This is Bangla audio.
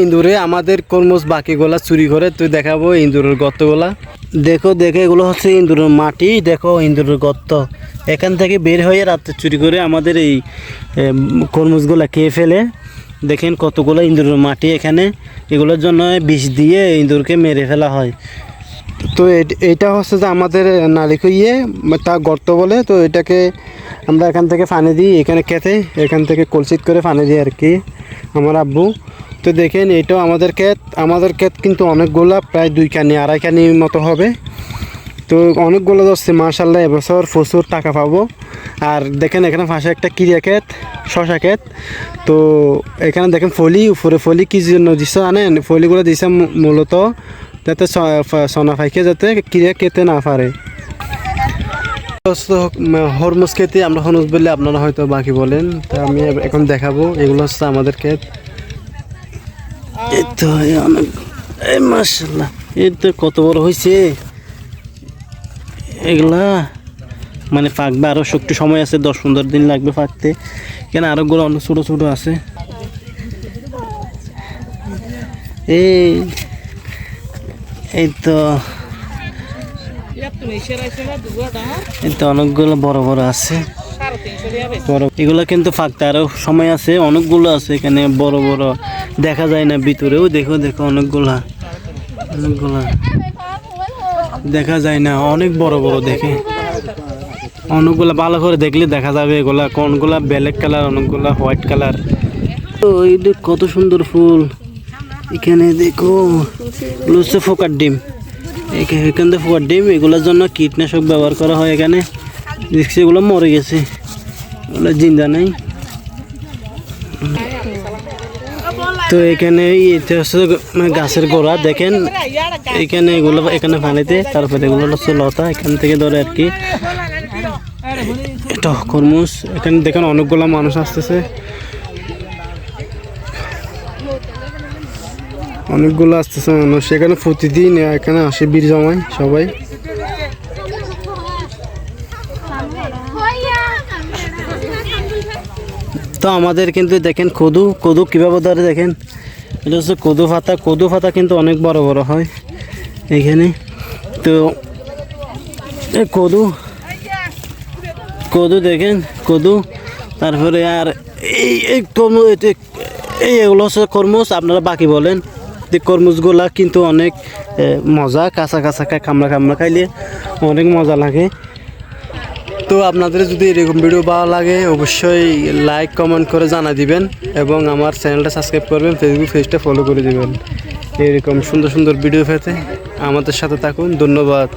ইন্দুরে আমাদের কর্মস বাকিগুলা চুরি করে তুই দেখাবো ইন্দুরের গর্তগুলা। দেখো দেখে এগুলো হচ্ছে ইন্দুরের মাটি, দেখো ইন্দুরের গর্ত। এখান থেকে বের হয়ে রাত্রে চুরি করে আমাদের এই কর্মসগুলা খেয়ে ফেলে। দেখেন কতগুলো ইন্দুরের মাটি এখানে, এগুলোর জন্য বিষ দিয়ে ইন্দুরকে মেরে ফেলা হয়। তো এটা হচ্ছে যে আমাদের নালিকুইয়ে তা গর্ত বলে। তো এটাকে আমরা এখান থেকে পানি দিই এখানে খেতে, এখান থেকে কলসিট করে পানি দিই আর কি আমার আব্বু। তো দেখেন এটাও আমাদের ক্ষেত কিন্তু অনেকগুলা, প্রায় 2 কানি 2.5 কানি মতো হবে। তো অনেকগুলো ধরছে মাশাআল্লাহ, এবছর প্রচুর টাকা পাবো। আর দেখেন এখানে পাশে একটা কিরিয়া ক্ষেত, শশা ক্ষেত। তো এখানে দেখেন ফলি, উপরে ফলি কি জন্য দিচ্ছে জানেন? ফলিগুলো দিচ্ছে মূলত যাতে সোনা ফাইকে যাতে কিরিয়া খেতে না পারে। হরমুজ খেতে আমরা হরমুজ বললে আপনারা হয়তো বাকি বলেন, তা আমি এখন দেখাবো। এগুলো হচ্ছে আমাদের ক্ষেত। এই তো অনেক, এই মাশাআল্লাহ, এই তো কত বড় হয়েছে এগুলা। মানে পাকবে আরও একটু সময় আছে, 10-15 দিন লাগবে পাকতে। এখানে আরো গুলো অনেক ছোটো ছোটো আছে। এই তো অনেকগুলো বড় বড় আছে। এগুলো কিন্তু ফাঁকতে আরো সময় আছে, অনেকগুলো আছে এখানে বড় বড়, দেখা যায় না ভিতরেও। দেখো দেখো অনেকগুলা দেখা যায় না, অনেক বড় বড়। দেখে অনেকগুলা ভালো করে দেখলে দেখা যাবে এগুলা কোনগুলা ব্ল্যাক কালার, অনেকগুলা হোয়াইট কালার। তো এই কত সুন্দর ফুল এখানে দেখো, হচ্ছে ফোকার ডিম। এখান থেকে ফোকার ডিম, এগুলোর জন্য কীটনাশক ব্যবহার করা হয়। এখানে দেখছি এগুলো মরে গেছে, এগুলো জিন্দা নেই। তো এখানে এটা হচ্ছে গাছের গোড়া, দেখেন এখানে এগুলো এখানে পানিতে, তারপরে এগুলো হচ্ছে লতা, এখান থেকে ধরে আর কি। এটা খরমুজ। এখানে দেখেন অনেকগুলো মানুষ আসতেছে, অনেকগুলো আসতেছে মানুষ এখানে প্রতিদিন। এখানে আসে বীর জমায় সবাই। তো আমাদের কিন্তু দেখেন কদু কীভাবে ধরে দেখেন, এটা হচ্ছে কদু পাতা কিন্তু অনেক বড় বড় হয় এখানে। তো কদু দেখেন তারপরে আর এগুলো হচ্ছে খরমুজ, আপনারা বাকি বলেন। খরমুজগুলা কিন্তু অনেক মজা, কাঁচা কামড়া খাইলে অনেক মজা লাগে। তো আপনাদের যদি এরকম ভিডিও ভালো লাগে অবশ্যই লাইক কমেন্ট করে জানা দিবেন, এবং আমার চ্যানেলটা সাবস্ক্রাইব করবেন, ফেসবুক পেজটা ফলো করে দিবেন। এরকম সুন্দর সুন্দর ভিডিও পেতে আমাদের সাথে থাকুন। ধন্যবাদ।